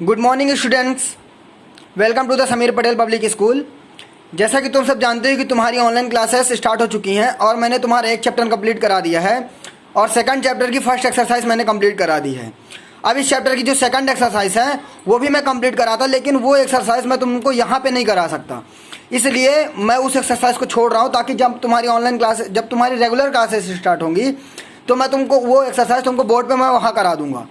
Good morning students, welcome to the Sameer Patel public school. जैसा कि तुम सब जानते हो कि तुम्हारी ऑनलाइन क्लासेस स्टार्ट हो चुकी हैं और मैंने तुम्हारा एक चैप्टर कंप्लीट करा दिया है और सेकंड चैप्टर की फर्स्ट एक्सरसाइज मैंने कंप्लीट करा दी है। अब इस चैप्टर की जो सेकंड एक्सरसाइज है वो भी मैं कंप्लीट करा था, लेकिन वो एक्सरसाइज मैं तुमको यहाँ पे नहीं करा सकता, इसलिए मैं उस एक्सरसाइज को छोड़ रहा हूँ ताकि जब तुम्हारी ऑनलाइन क्लास जब तुम्हारी रेगुलर क्लासेस स्टार्ट होंगी तो मैं तुमको वो एक्सरसाइज तुमको बोर्ड पे मैं वहाँ करा दूंगा।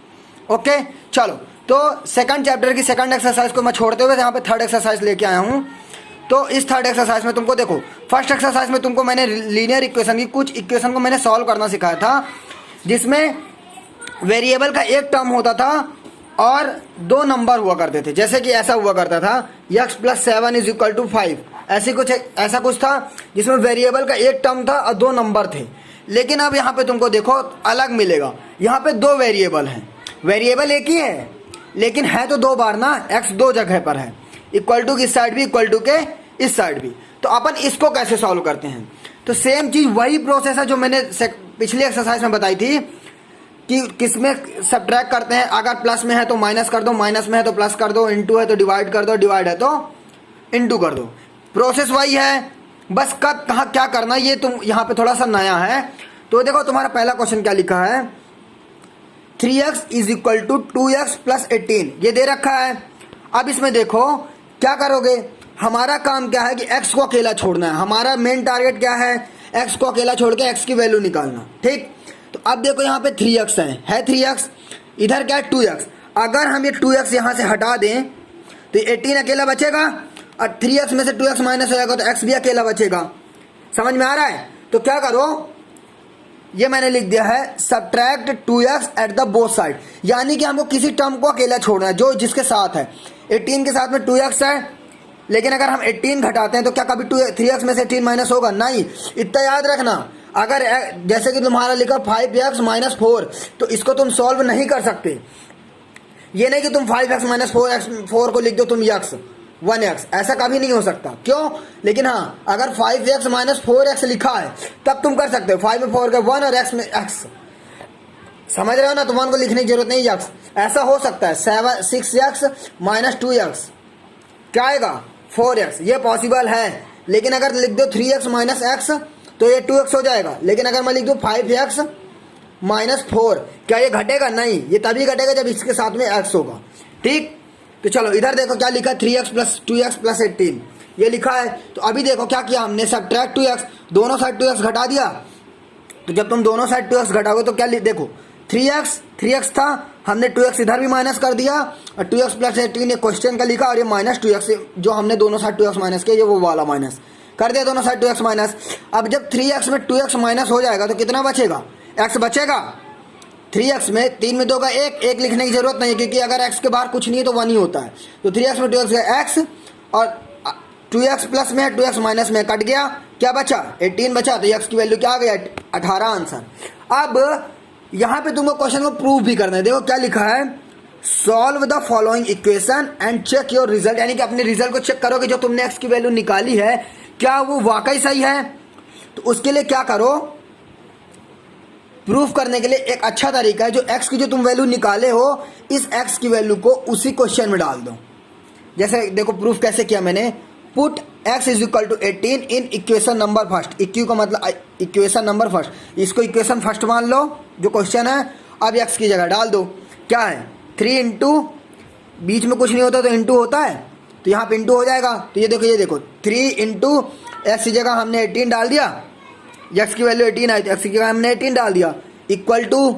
ओके, चलो तो सेकंड चैप्टर की सेकंड एक्सरसाइज को मैं छोड़ते हुए यहाँ पे थर्ड एक्सरसाइज लेके आया हूँ। तो इस थर्ड एक्सरसाइज में तुमको देखो, फर्स्ट एक्सरसाइज में तुमको मैंने लीनियर इक्वेशन की कुछ इक्वेशन को मैंने सॉल्व करना सिखाया था, जिसमें वेरिएबल का एक टर्म होता था और दो नंबर हुआ करते थे। जैसे कि ऐसा हुआ करता था x+7 = 5, ऐसा कुछ था जिसमें वेरिएबल का एक टर्म था और दो नंबर थे। लेकिन अब यहाँ पे तुमको देखो अलग मिलेगा, यहाँ पे दो वेरिएबल हैं, वेरिएबल एक ही है लेकिन है तो दो बार ना, x दो जगह पर है, इक्वल टू की इस साइड भी इक्वल टू के इस साइड भी। तो अपन इसको कैसे सॉल्व करते हैं? तो सेम चीज़ वही प्रोसेस है जो मैंने पिछली एक्सरसाइज में बताई थी कि किसमें सब्ट्रैक्ट करते हैं। अगर प्लस में है तो माइनस कर दो, माइनस में है तो प्लस कर दो, इनटू है तो डिवाइड कर दो, डिवाइड है तो इनटू कर दो। प्रोसेस वही है, बस कब कहाँ क्या करना ये तुम यहाँ पे थोड़ा सा नया है। तो देखो तुम्हारा पहला क्वेश्चन क्या लिखा है, 3x = 2x + 18 ये दे रखा है। अब इसमें देखो क्या करोगे, हमारा काम क्या है कि x को अकेला छोड़ना है, हमारा मेन टारगेट क्या है, x को अकेला छोड़ के x की वैल्यू निकालना। ठीक, तो अब देखो यहाँ पे 3x है 3x, इधर क्या है 2x। अगर हम ये 2x यहाँ से हटा दें तो 18 अकेला बचेगा और 3x में से 2x माइनस हो जाएगा तो x भी अकेला बचेगा। समझ में आ रहा है? तो क्या करो, ये मैंने लिख दिया है subtract 2x eight the both side, यानी कि हमको किसी टर्म को अकेला छोड़ना है जो जिसके साथ है। 18 के साथ में 2x है, लेकिन अगर हम 18 घटाते हैं तो क्या कभी 3x में से 18 माइनस होगा? नहीं। इतना याद रखना, अगर जैसे कि तुम्हारा लिखा 5x - 4, तो इसको तुम सॉल्व नहीं कर सकते। ये नहीं कि तुम 5x - 4 को लिख दो तुम x 1x, ऐसा कभी नहीं हो सकता। क्यों? लेकिन हाँ, अगर 5x - 4x लिखा है तब तुम कर सकते हो। 5 में 4 का 1 और x में x, समझ रहे हो ना? तो 1 को लिखने की जरूरत नहीं x, ऐसा हो सकता है 6x - 2x क्या आएगा 4x, ये पॉसिबल है। लेकिन अगर लिख दो 3x - x तो ये 2x हो जाएगा। लेकिन अगर मैं लिख दूँ 5x - 4, क्या ये घटेगा? नहीं, ये तभी घटेगा जब इसके साथ में x होगा। ठीक, तो चलो इधर देखो क्या लिखा है, 3x + 2x + 18 ये लिखा है। तो अभी देखो क्या किया हमने, सब्ट्रैक्ट 2x, दोनों साइड 2x घटा दिया। तो जब तुम दोनों साइड 2x घटाओगे तो क्या देखो 3x था, हमने 2x इधर भी माइनस कर दिया और 2x + 18 ये क्वेश्चन का लिखा और ये -2x जो हमने दोनों साइड 2x माइनस किया, ये वो वाला माइनस कर दिया, दोनों साइड 2x माइनस। अब जब 3x में 2x माइनस हो जाएगा तो कितना बचेगा? x बचेगा। 3x में 3 में 2 का 1 लिखने की जरूरत नहीं, क्योंकि अगर x के बाहर कुछ नहीं है तो 1 ही होता है। तो 3x में 2x का x और 2x प्लस में है 2x माइनस में कट गया, क्या बचा? 18 बचा। तो x की वैल्यू क्या आ गया? 18 आंसर। अब यहाँ पे तुमको क्वेश्चन को प्रूव भी करना है। देखो क्या लिखा है, solve the following equation and check your result, यानी कि अपने रिजल्ट को चेक करो कि जो तुमने x की वैल्यू निकाली है क्या वो वाकई सही है। तो उसके लिए क्या करो, प्रूफ करने के लिए एक अच्छा तरीका है, जो x की जो तुम वैल्यू निकाले हो इस x की वैल्यू को उसी क्वेश्चन में डाल दो। जैसे देखो प्रूफ कैसे किया मैंने, put x = 18 in equation number first. EQ का मतलब इक्वेशन नंबर फर्स्ट, इसको इक्वेशन फर्स्ट मान लो जो क्वेश्चन है। अब x की जगह डाल दो, क्या है 3 इंटू, बीच में कुछ नहीं होता तो इंटू होता है, तो यहाँ पे इंटू हो जाएगा। तो ये देखो 3 इंटू x की जगह हमने 18 डाल दिया, x की वैल्यू 18 आई तो x की जगह हमने 18 डाल दिया, इक्वल टू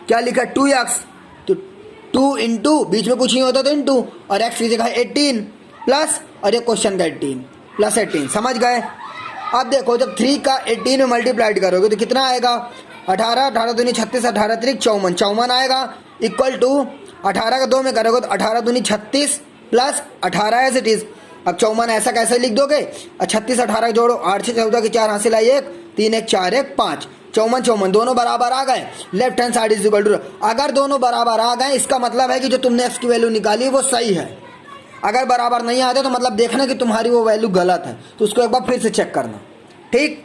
क्या लिखा 2x, तो 2 इंटू बीच में कुछ नहीं होता तो इंटू, और x की जगह 18 प्लस और ये क्वेश्चन का 18 + 18। समझ गए? अब देखो जब 3 का 18 में मल्टीप्लाइड करोगे तो कितना आएगा, 18 18 दूनी 36, 18 3 54 54 आएगा, इक्वल टू 18 का 2 में करोगे तो 18 दूनी 36 प्लस 18 एज इट इज। अब 54 ऐसा कैसे लिख दोगे, 36 18 जोड़ो, 8 से 14 की 4 हासिल आई 1, 3 1 4 1 5, 54 दोनों बराबर आ गए। Left hand side is equal to, अगर दोनों बराबर आ गए इसका मतलब है कि जो तुमने x की वैल्यू निकाली वो सही है। अगर बराबर नहीं आते तो मतलब देखना कि तुम्हारी वो वैल्यू गलत है, तो उसको एक बार फिर से चेक करना। ठीक,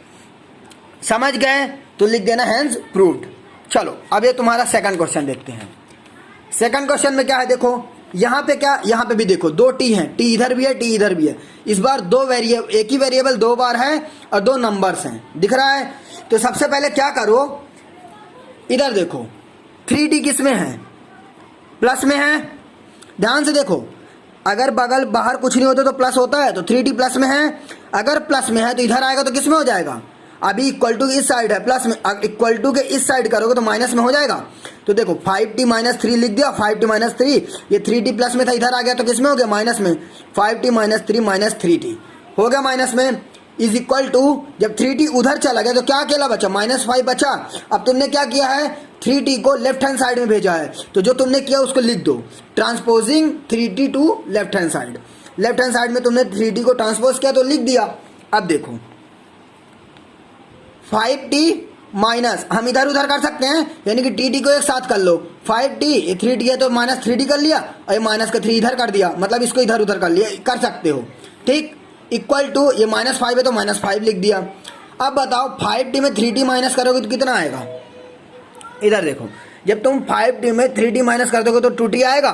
समझ गए? तो लिख देना हैंस प्रूव्ड। चलो अब ये तुम्हारा सेकंड क्वेश्चन देखते हैं। सेकंड क्वेश्चन में क्या है देखो, यहाँ पे क्या, यहाँ पे भी देखो दो टी हैं, टी इधर भी है टी इधर भी है। इस बार दो वेरिएबल, एक ही वेरिएबल दो बार है और दो नंबर्स हैं, दिख रहा है। तो सबसे पहले क्या करो, इधर देखो 3t किस में है, प्लस में है। ध्यान से देखो, अगर बगल बाहर कुछ नहीं होता तो प्लस होता है, तो 3t प्लस में है। अगर प्लस में है तो इधर आएगा तो किस में हो जाएगा, अभी इक्वल टू इस साइड है प्लस में, इक्वल टू के इस साइड करोगे तो माइनस में हो जाएगा। तो देखो 5t माइनस 3 लिख दिया, 5t माइनस 3, ये 3t प्लस में था, इधर आ गया तो किस में हो गया, माइनस में। 5t माइनस 3 माइनस 3t हो गया माइनस में, इज इक्वल टू, जब 3t उधर चला गया तो क्या अकेला बचा, -5 बचा। अब तुमने क्या किया है, 3t को लेफ्ट हैंड साइड में भेजा है, तो जो तुमने किया उसको लिख दो, transposing 3t to left hand side. Left hand side में तुमने 3t को ट्रांसपोज किया तो लिख दिया। अब देखो 5t माइनस, हम इधर उधर कर सकते हैं, यानी कि टी को एक साथ कर लो, 5t, ये 3t है तो माइनस 3t कर लिया, और ये माइनस का 3 इधर कर दिया, मतलब इसको इधर उधर कर लिया, कर सकते हो, ठीक। इक्वल टू, ये -5 है तो -5 लिख दिया। अब बताओ 5t में 3t माइनस करोगे तो कितना आएगा, इधर देखो, जब तुम 5t में 3t माइनस कर दोगे तो 2t आएगा,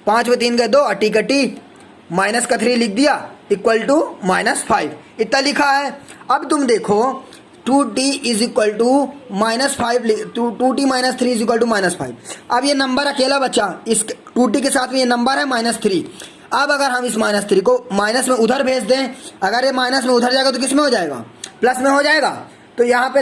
5 में 3 गए 2 और t का t, माइनस का 3 लिख दिया, इक्वल टू -5, इतना लिखा है। अब तुम देखो 2t is equal to -5, 2t minus 3 is equal to -5। अब ये नंबर अकेला बचा, इस 2t के साथ में ये नंबर है -3। अब अगर हम इस -3 को माइनस में उधर भेज दें, अगर ये माइनस में उधर जाएगा तो किस में हो जाएगा, प्लस में हो जाएगा। तो यहाँ पे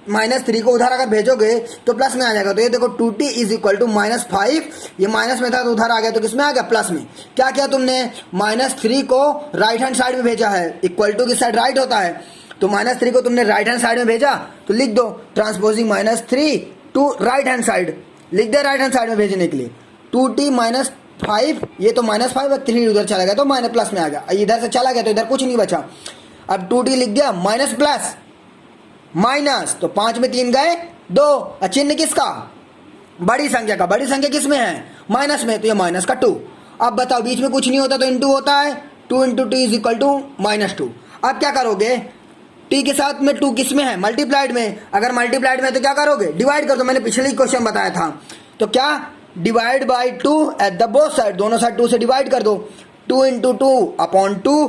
-3 को उधर अगर भेजोगे तो प्लस में आ जाएगा। तो ये देखो 2t इज इक्वल टू -5, ये माइनस में था तो उधर आ गया तो किस में आ गया, प्लस में। क्या किया तुमने, -3 को राइट हैंड साइड में भेजा है, इक्वल टू की साइड राइट होता है, तो -3 को तुमने राइट हैंड साइड में भेजा तो लिख दो transposing -3 to right hand side, लिख दे राइट हैंड साइड में भेजने के लिए। 2t -5, ये तो -5 और 3 उधर चला गया तो माइनस प्लस में आ गया, इधर से चला गया तो इधर कुछ नहीं बचा। अब 2t लिख दिया, माइनस प्लस माइनस, तो 5 में 3 गए 2, चिन्ह किसका, बड़ी संख्या का, बड़ी संख्या किस में है, माइनस में, तो ये माइनस का 2। अब बताओ बीच में कुछ नहीं होता तो इंटू होता है, 2 into t is equal to -2। अब क्या करोगे, टी के साथ में 2 किस में है, मल्टीप्लाइड में, अगर मल्टीप्लाइड में तो क्या करोगे, डिवाइड कर दो, मैंने पिछले ही क्वेश्चन बताया था। तो क्या, divide by 2 at the both side, दोनों साइड 2 से डिवाइड कर दो, 2 into 2 upon 2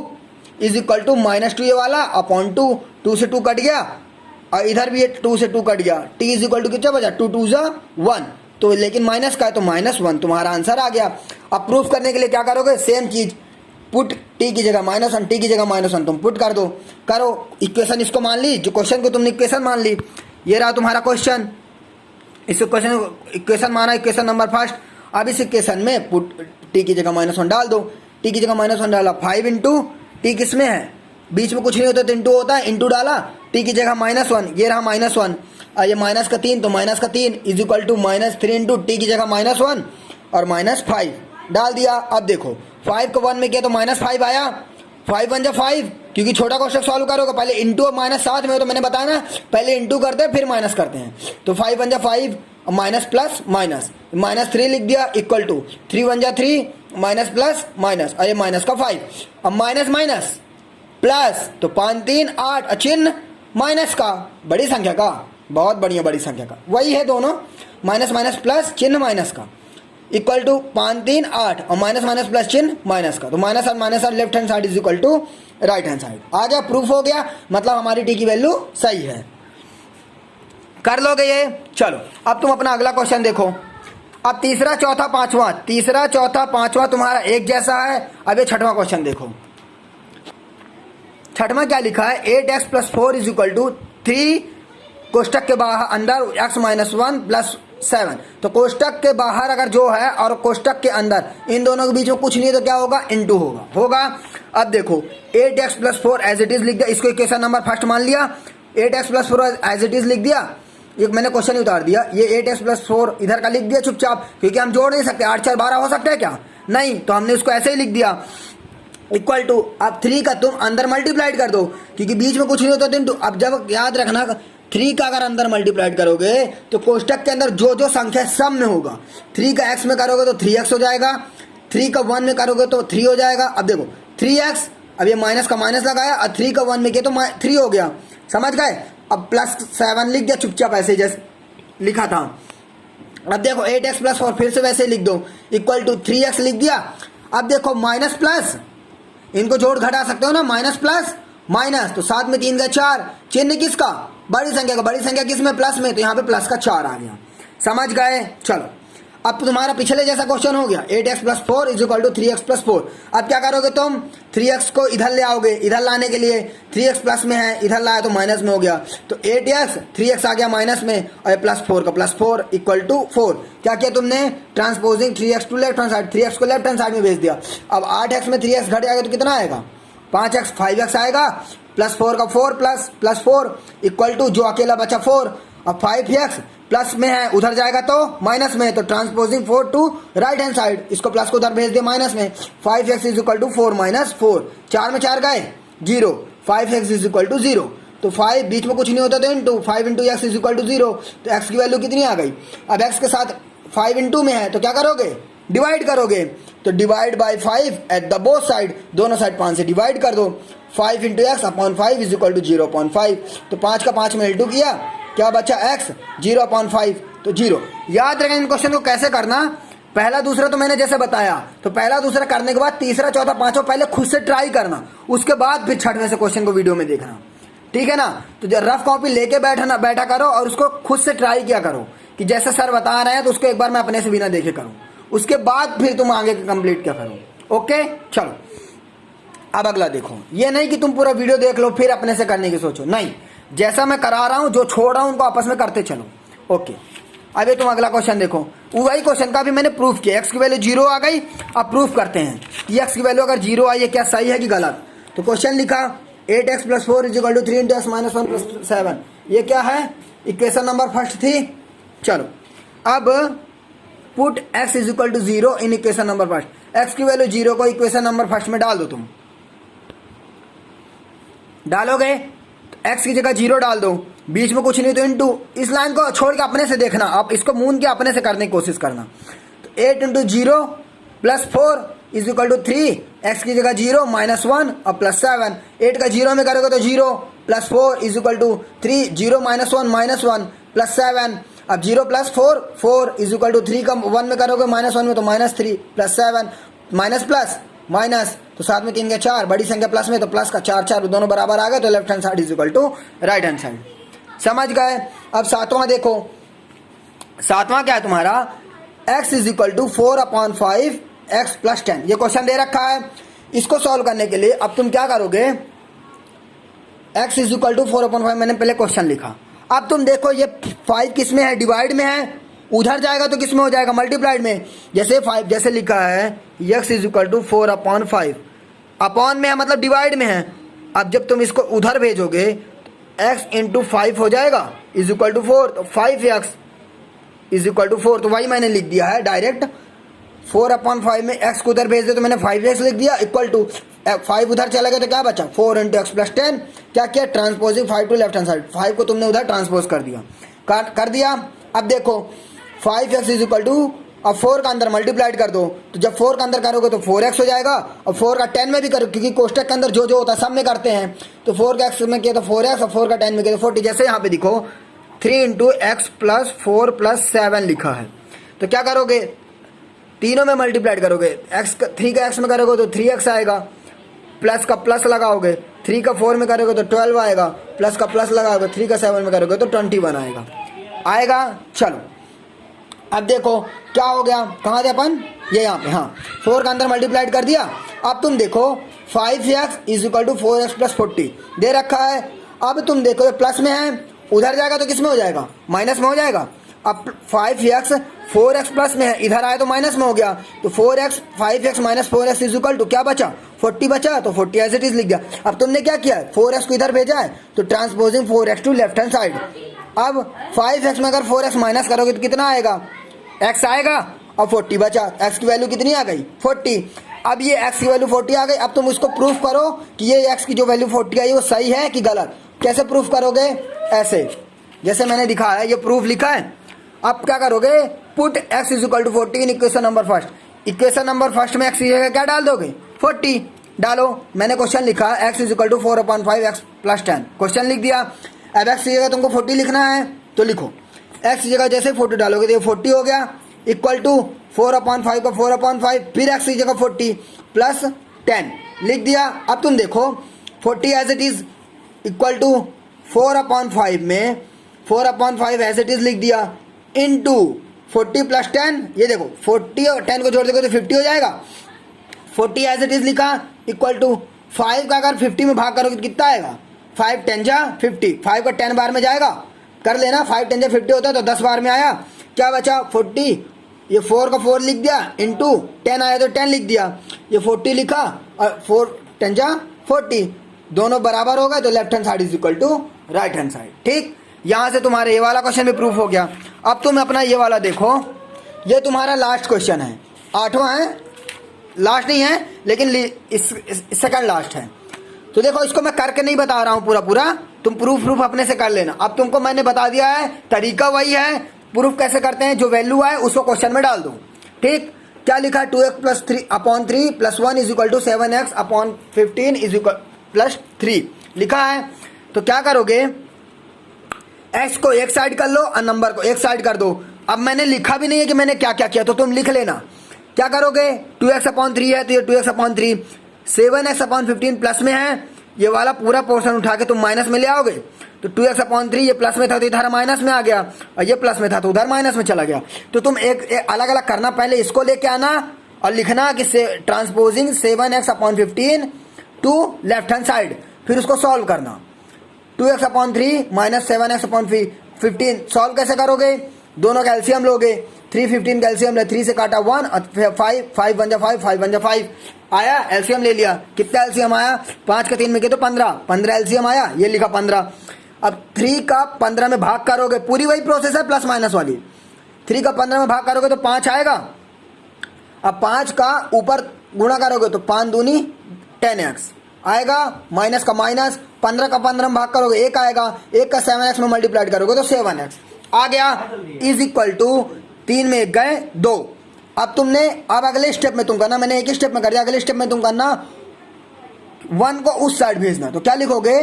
is equal to -2 ये वाला अपॉन 2, 2 से 2 कट गया और इधर भी 2 से 2 कट गया, टी इज इक्वल टू कितना बचा, 2 2 जा 1, तो लेकिन माइनस का है तो -1, तुम्हारा आंसर आ गया। अब प्रूफ करने के लिए क्या करोगे, सेम चीज, पुट टी की जगह -1, टी की जगह -1 तुम पुट कर दो, करो इक्वेशन, इसको मान ली, जो क्वेश्चन को तुमने इक्वेशन मान ली, ये रहा तुम्हारा क्वेश्चन, इस क्वेश्चन इक्वेशन माना, इक्वेशन नंबर फर्स्ट। अब इस इक्वेशन में पुट टी की जगह -1 डाल दो, टी की जगह -1 डाला, 5 इंटू टी किस में है, बीच में कुछ नहीं होता तो इंटू होता है, इंटू डाला, टी की जगह -1, ये रहा -1, और ये माइनस का 3 तो -3 is equal to -3 into t की जगह -1 और -5 डाल दिया। अब देखो 5 को 1 में किया तो -5 आया, 5 1 जा 5, क्योंकि छोटा क्वेश्चन सॉल्व करोगे पहले इंटू और माइनस साथ में, तो मैंने बताया ना पहले इंटू करते हैं फिर माइनस करते हैं। तो 5 1 जा 5, माइनस प्लस माइनस, -3 लिख दिया, इक्वल टू 3 1 जा 3, माइनस प्लस माइनस, और ये माइनस का 5, अब माइनस माइनस प्लस, तो 5 3 8, चिन्ह माइनस का, बड़ी संख्या का, बहुत बढ़िया बड़ी संख्या का, वही है दोनों, माइनस माइनस प्लस चिन्ह माइनस का, इक्वल टू 5 3 8 और माइनस माइनस प्लस चिन्ह माइनस का, तो माइनस और माइनस और left hand side is equal to right hand side. आ गया, प्रूफ हो गया, मतलब हमारी टी की वैल्यू सही है। कर लोगे ये, चलो अब तुम अपना अगला क्वेश्चन देखो। अब तीसरा चौथा पांचवा तुम्हारा एक जैसा है। अब ये छठवां क्वेश्चन देखो, छठवां क्या लिखा है, 8x + 4 इज इक्वल टू 3 कोष्टक के बाहर अंदर x - 1 + 7। तो कोष्टक के बाहर अगर जो है और कोष्टक के अंदर, इन दोनों के बीच में कुछ नहीं है तो क्या होगा, इंटू होगा। अब देखो 8x + 4 एज इट इज लिख दिया, इसको इक्वेशन नंबर फर्स्ट मान लिया, 8x + 4 एज इट इज लिख दिया, ये मैंने क्वेश्चन ही उतार दिया, ये 8x + 4 इधर का लिख दिया चुपचाप, क्योंकि हम जोड़ नहीं सकते, 8 4 12 हो सकता है क्या, नहीं, तो हमने उसको ऐसे ही लिख दिया, इक्वल टू, अब 3 का तुम अंदर मल्टीप्लाइड कर दो, क्योंकि बीच में कुछ नहीं होता तो अब जब याद रखना 3 का अगर अंदर मल्टीप्लाइड करोगे तो कोष्टक के अंदर जो जो संख्या सब में होगा, 3 का x में करोगे तो 3x हो जाएगा, 3 का 1 में करोगे तो 3 हो जाएगा। अब देखो 3x, अब ये माइनस का माइनस लगाया और 3 का 1 में किया तो 3 हो गया, समझ गए। अब +7 लिख दिया चुपचाप ऐसे जैसे लिखा था। अब देखो 8x प्लस 4 फिर से वैसे लिख दो इक्वल टू 3x लिख दिया। अब देखो माइनस प्लस, इनको जोड़ घटा सकते हो ना, माइनस प्लस माइनस, तो 7 में 3 का 4, चिन्ह किसका, बड़ी संख्या का, बड़ी संख्या किस में, प्लस में, तो यहाँ पे प्लस का 4 आ गया। समझ गए। चलो अब तुम्हारा पिछले जैसा क्वेश्चन हो गया 8x plus 4 is equal to 3x plus 4। अब क्या करोगे तुम, 3x को इधर ले आओगे, इधर लाने के लिए 3x प्लस में है, इधर लाया तो माइनस में हो गया, तो 8x 3x आ गया माइनस में, और प्लस 4 का प्लस 4 इक्वल टू 4। क्या किया तुमने, transposing 3x to left hand side, 3x को लेफ्ट हैंड साइड में भेज दिया। अब 8x में 3x घट जाएगा तो कितना आएगा, 5x 5x आएगा, प्लस 4 का 4 प्लस 4 इक्वल टू जो अकेला बचा 4। अब 5x प्लस में है, उधर जाएगा तो माइनस में, तो transposing 4 to right hand side, इसको प्लस को उधर भेज दिया माइनस में, 5x is equal to 4 minus 4, 4 में 4 गए 0, 5x इज इक्वल टू 0, तो 5 बीच में कुछ नहीं होता तो into 5 into x is equal to 0, तो x की वैल्यू कितनी आ गई। अब x के साथ 5 इंटू में है तो क्या करोगे, डिवाइड करोगे, तो divide by 5 at the both side, दोनों साइड 5 से डिवाइड कर दो, 5 into x upon 5 is equal to 0.5, तो 5 का 5 में इंटू किया, क्या बचा x 0.5, तो 0। याद रखें इन क्वेश्चन को कैसे करना, पहला दूसरा तो मैंने जैसे बताया, तो पहला दूसरा करने के बाद तीसरा चौथा पांचवा पहले खुद से ट्राई करना, उसके बाद फिर छठवें से क्वेश्चन को वीडियो में देखना, ठीक है ना। तो जो रफ कॉपी लेके बैठा करो और उसको खुद से ट्राई किया करो कि जैसे सर बता रहे हैं तो उसको एक बार मैं अपने से बिना देखे करूँ, उसके बाद फिर तुम आगे कंप्लीट क्या करो। ओके चलो अब अगला देखो, ये नहीं कि तुम पूरा वीडियो देख लो फिर अपने से करने की सोचो, नहीं, जैसा मैं करा रहा हूं, जो छोड़ रहा हूं उनको आपस में करते चलो। ओके अब ये तुम अगला क्वेश्चन देखो, वही क्वेश्चन का भी मैंने प्रूफ किया, x की वैल्यू 0 आ गई। अब प्रूफ करते हैं कि x की वैल्यू अगर 0 आई है क्या सही है कि गलत। तो क्वेश्चन लिखा 8x plus 4 is equal to 3 into x minus 1 plus 7, ये क्या है, इक्वेशन नंबर फर्स्ट थी। चलो अब put x is equal to 0 in equation number first, x की वैल्यू 0 को इक्वेशन नंबर फर्स्ट में डाल दो, तुम डालोगे x की जगह 0 डाल दो, बीच में कुछ नहीं तो इंटू, इस लाइन को छोड़ के अपने से देखना, आप इसको मून के अपने से करने की कोशिश करना। तो 8 into 0 plus 4 is equal to 3, x की जगह 0 माइनस 1 और प्लस 7, 8 का 0 में करोगे तो 0 plus 4 is equal to 3, 0 minus 1 plus 7, अब 0 प्लस 4 4 इज इक्वल टू 3 का 1 में करोगे माइनस 1 में तो minus 3 plus 7 minus plus minus, तो 7 में 3 का 4, बड़ी संख्या प्लस में तो प्लस का 4 4 दोनों बराबर आ गए, तो left hand side is equal to right hand side. समझ गए। अब सातवां देखो, सातवां क्या है तुम्हारा, x is equal to 4/5 x plus 10, ये क्वेश्चन दे रखा है। इसको सॉल्व करने के लिए अब तुम क्या करोगे, x इज इक्वल टू 4/5 मैंने पहले क्वेश्चन लिखा, अब तुम देखो ये 5 किस में है, डिवाइड में है, उधर जाएगा तो किस में हो जाएगा, मल्टीप्लाइड में। जैसे 5 जैसे लिखा है x is equal to 4/5, upon में है मतलब डिवाइड में है। अब जब तुम इसको उधर भेजोगे x इंटू 5 हो जाएगा इज इक्वल टू 4, तो 5x इज इक्वल टू 4, तो वही मैंने लिख दिया है डायरेक्ट, 4/5 में x को उधर भेज दे तो मैंने 5x लिख दिया, इक्वल टू 5 उधर चला गया तो क्या बचा 4 इंटू एक्स प्लस 10, क्या किया transposing 5 to left hand side, 5 को तुमने उधर ट्रांसपोज कर दिया, कर दिया। अब देखो 5x इज इक्वल टू, अब 4 का अंदर मल्टीप्लाइड कर दो, तो जब 4 का अंदर करोगे तो 4x हो जाएगा, और 4 का 10 में भी करो क्योंकि कोष्टक के अंदर जो जो होता है सब में करते हैं, तो 4 का x में किया तो 4x और 4 का 10 में किया तो 40। जैसे यहाँ पे देखो 3 इंटू एक्स प्लस 4 प्लस 7 लिखा है, तो क्या करोगे तीनों में मल्टीप्लाइड करोगे, थ्री का एक्स में करोगे तो 3x आएगा, प्लस का प्लस लगाओगे, 3 का 4 में करोगे तो 12 आएगा, प्लस का प्लस लगाओगे, 3 का 7 में करोगे तो 21 आएगा। चलो अब देखो क्या हो गया, कहाँ थे अपन, ये यहाँ पे, हाँ 4 का अंदर मल्टीप्लाइड कर दिया। अब तुम देखो 5x is equal to 4x plus 40 दे रखा है। अब तुम देखो ये प्लस में है, उधर जाएगा तो किस में हो जाएगा, माइनस में हो जाएगा। अब 5x 4x प्लस में है, इधर आया तो माइनस में हो गया, तो 4x 5x minus 4x is equal to क्या बचा 40 बचा, तो 40 एज इट इज लिख दिया। अब तुमने क्या किया 4x को इधर भेजा है, तो transposing 4x to left hand side. अब 5x में अगर 4x माइनस करोगे तो कितना आएगा, x आएगा, और 40 बचा, x की वैल्यू कितनी आ गई 40। अब ये x की वैल्यू 40 आ गई। अब तुम उसको प्रूफ करो कि ये x की जो वैल्यू 40 आई वो सही है कि गलत। कैसे प्रूफ करोगे, ऐसे जैसे मैंने दिखाया है, ये प्रूफ लिखा है। अब क्या करोगे, put x is equal to 40 in equation number first, equation number first में x की जगह क्या डाल दोगे 40 डालो। मैंने क्वेश्चन लिखा x is equal to 4/5 x plus 10, question लिख दिया। अब x की जगह तुमको 40 लिखना है तो लिखो एक्स की जगह जैसे 40 डालोगे तो ये 40 हो गया, इक्वल टू 4/5 का 4/5, फिर एक्स की जगह 40 प्लस 10 लिख दिया। अब तुम देखो 40 as it is equal to 4/5 में 4/5 एज इट इज लिख दिया, इनटू 40 प्लस 10, ये देखो 40 और 10 को जोड़ दोगे तो 50 हो जाएगा। 40 एज इट इज लिखा इक्वल टू 5 का अगर 50 में भाग करोगे तो कितना आएगा, 5 10 जा 50, 5 का 10 बार में जाएगा, कर लेना, 5 10 जा 50 होता है तो 10 बार में आया, क्या बचा 40, ये 4 का 4 लिख दिया, इंटू 10 आया तो 10 लिख दिया, ये 40 लिखा और 4 10 जा 40, दोनों बराबर हो गए तो left hand side is equal to right hand side. ठीक, यहाँ से तुम्हारे ये वाला क्वेश्चन भी प्रूफ हो गया। अब तुम अपना ये वाला देखो, ये तुम्हारा लास्ट क्वेश्चन है, 8वां है, लास्ट नहीं है लेकिन इस सेकंड लास्ट है। तो देखो इसको मैं करके नहीं बता रहा हूँ पूरा, तुम प्रूफ अपने से कर लेना। अब तुमको मैंने बता दिया है, तरीका वही है, प्रूफ कैसे करते हैं, जो वैल्यू है उसको क्वेश्चन में डाल दो। ठीक, क्या लिखा है 2x plus 3/3 plus 1 is equal to 7x/15 is equal plus 3 लिखा है। तो क्या करोगे, x को एक साइड कर लो और नंबर को एक साइड कर दो। अब मैंने लिखा भी नहीं है कि मैंने क्या क्या किया, तो तुम लिख लेना। क्या करोगे, 2x/3 है तो ये 2x/3, 7x/15 प्लस में है, ये वाला पूरा पोर्शन उठा के तुम माइनस में ले आओगे, तो 2x/3 ये प्लस में था तो इधर माइनस में आ गया, और ये प्लस में था तो उधर माइनस में चला गया। तो तुम एक अलग अलग करना, पहले इसको लेके आना और लिखना कि transposing 7x/15 to left hand side, फिर उसको सॉल्व करना। 2x/3 माइनस 7x/15 सॉल्व कैसे करोगे, दोनों का एलसीएम लोगे, 3 15 का एलसीएम ले, 3 से काटा 1 और 5 5 1 जा 5 5 1 जा 5 आया, एलसीएम ले लिया, कितना एलसीएम आया, 5 का 3 में किया तो 15 एलसीएम आया, ये लिखा 15। अब 3 का 15 में भाग करोगे, पूरी वही प्रोसेस है प्लस माइनस वाली, 3 का 15 में भाग करोगे तो 5 आएगा। अब 5 का ऊपर गुणा करोगे तो 5 दूनी 10x आएगा, माइनस का माइनस, 15 का 15 में भाग करोगे 1 आएगा, 1 का 7x में मल्टीप्लाइड करोगे तो 7x आ गया, इज इक्वल टू 3 में 1 गए 2। अब अगले स्टेप में तुम करना, मैंने एक ही स्टेप में कर दिया, अगले स्टेप में तुम करना 1 को उस साइड भेजना। तो क्या लिखोगे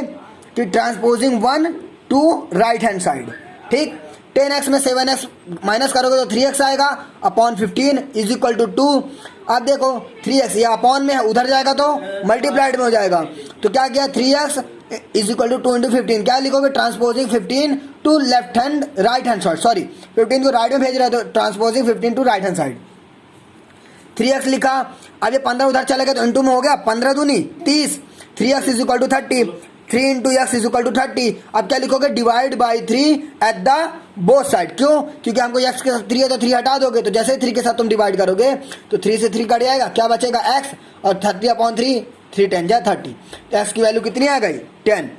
कि transposing 1 to right hand side. ठीक, 10x में 7x माइनस करोगे तो 3x आएगा, अपॉन 15 इज इक्वल टू 2। अब देखो 3x ये अपॉन में है, उधर जाएगा तो मल्टीप्लाइड में हो जाएगा, तो क्या किया 3x is equal to 2 into 15, क्या लिखोगे transposing 15 to left hand right hand side, sorry 15 को राइट में भेज रहे हो तो transposing 15 to right hand side, 3x लिखा। अब ये 15 उधर चले गए तो इंटू में हो गया, 15 दूनी 30, 3x is equal to 30, 3 into x is equal to 30। अब क्या लिखोगे, divide by 3 at the both side, क्यों, क्योंकि हमको x के साथ 3 है तो 3 हटा दोगे, तो जैसे 3 के साथ तुम डिवाइड करोगे तो 3 से 3 कट जाएगा, क्या बचेगा x, और 30/3 3 10 जा 30, तो x की वैल्यू कितनी आ गई 10।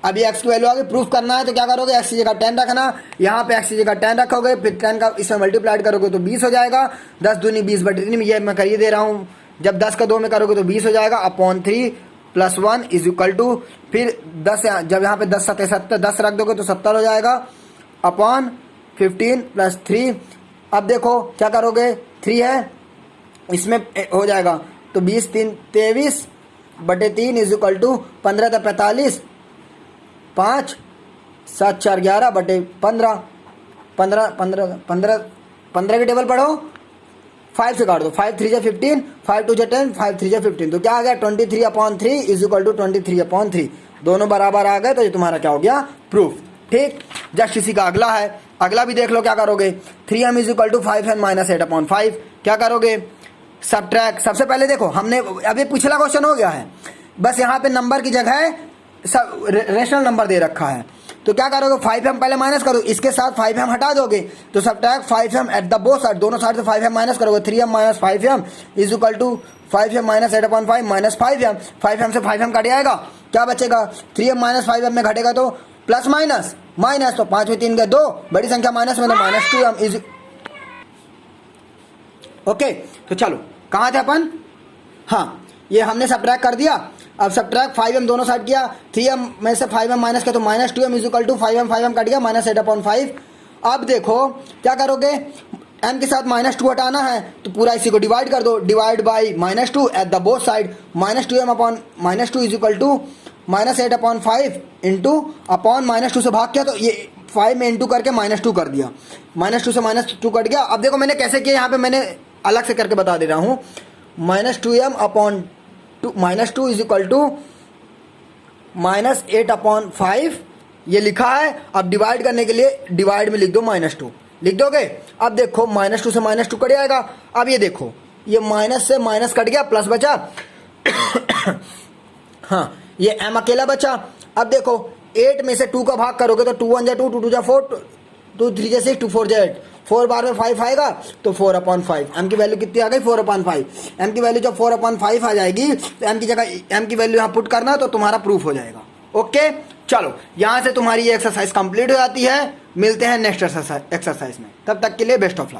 अब ये x की वैल्यू आगे प्रूफ करना है तो क्या करोगे, x की जगह 10 रखना, यहाँ पे x की जगह 10 रखोगे, फिर 10 का इसमें मल्टीप्लाइड करोगे तो 20 हो जाएगा, 10 दूनी 20/3 ये मैं करिए दे रहा हूँ, जब 10 का 2 में करोगे तो 20 हो जाएगा, upon 3 plus 1 is equal to, फिर 10 जब यहाँ पे 10 7 70 10 रख दोगे तो 70 हो जाएगा, अपॉन 15 प्लस 3। अब देखो क्या करोगे, 3 है इसमें हो जाएगा तो 20 3 23/3 इज इक्वल टू 15 था 45, 5 7 4 11/15, 15 की टेबल पढ़ो, 5 से काट दो, 5 3 जा 15, 5 2 जा 10, 5 3 जा 15, तो क्या आ गया 23/3 इज इक्वल टू 23/3, दोनों बराबर आ गए, तो ये तुम्हारा क्या हो गया प्रूफ। ठीक, जस्ट इसी का अगला है, अगला भी देख लो क्या करोगे, 3m is equal to 5m minus 8/5, क्या करोगे सब्ट्रैक्ट। सबसे पहले देखो हमने अभी पिछला क्वेश्चन हो गया है, बस यहाँ पे नंबर की जगह सब रेशनल नंबर दे रखा है, तो क्या करोगे 5m पहले माइनस करो, इसके साथ 5m हटा दोगे तो subtract 5m at the both side, दोनों साइड से 5m माइनस करोगे, 3m minus 5m is equal to 5m minus 8/5 minus 5m, 5m से 5m कट जाएगा, क्या बचेगा 3m माइनस 5m में घटेगा तो प्लस माइनस माइनस, तो 5 में 3 गए 2, बड़ी संख्या माइनस में तो माइनस 2m इज ओके। तो चलो कहाँ थे अपन, हाँ ये हमने सब्ट्रैक्ट कर दिया। अब सब्ट्रैक्ट 5m दोनों साइड किया, 3m में से 5m माइनस किया तो minus 2m is equal to 5m cut गया माइनस 8/5। अब देखो क्या करोगे, m के साथ -2 हटाना है तो पूरा इसी को डिवाइड कर दो, divide by -2 at the both side, -2m upon -2 is equal to -8/5 into upon -2 से भाग किया तो ये 5 में इंटू करके -2 कर दिया, -2 से -2 कट गया। अब देखो मैंने कैसे किया, यहाँ पे मैंने अलग से करके बता दे रहा हूँ। -2m/2 -2 इज इक्वल टू -8/5 ये लिखा है। अब डिवाइड करने के लिए डिवाइड में लिख दो -2 लिख दोगे। अब देखो -2 से -2 कट जाएगा। अब ये देखो ये माइनस से माइनस कट गया, प्लस बचा। हाँ ये m अकेला बचा। अब देखो 8 में से 2 का भाग करोगे तो 2 1 जा 2, 2 2 जा 4, 2 3 जा 6, 2 4 जा 8, 4 बार में 5 आएगा तो 4/5। m की वैल्यू कितनी आ गई 4/5। m की वैल्यू जब 4/5 आ जाएगी तो m की जगह m की वैल्यू यहाँ पुट करना तो तुम्हारा प्रूफ हो जाएगा। ओके चलो यहाँ से तुम्हारी ये एक्सरसाइज कंप्लीट हो जाती है। मिलते हैं नेक्स्ट एक्सरसाइज में, तब तक के लिए बेस्ट ऑफ लक।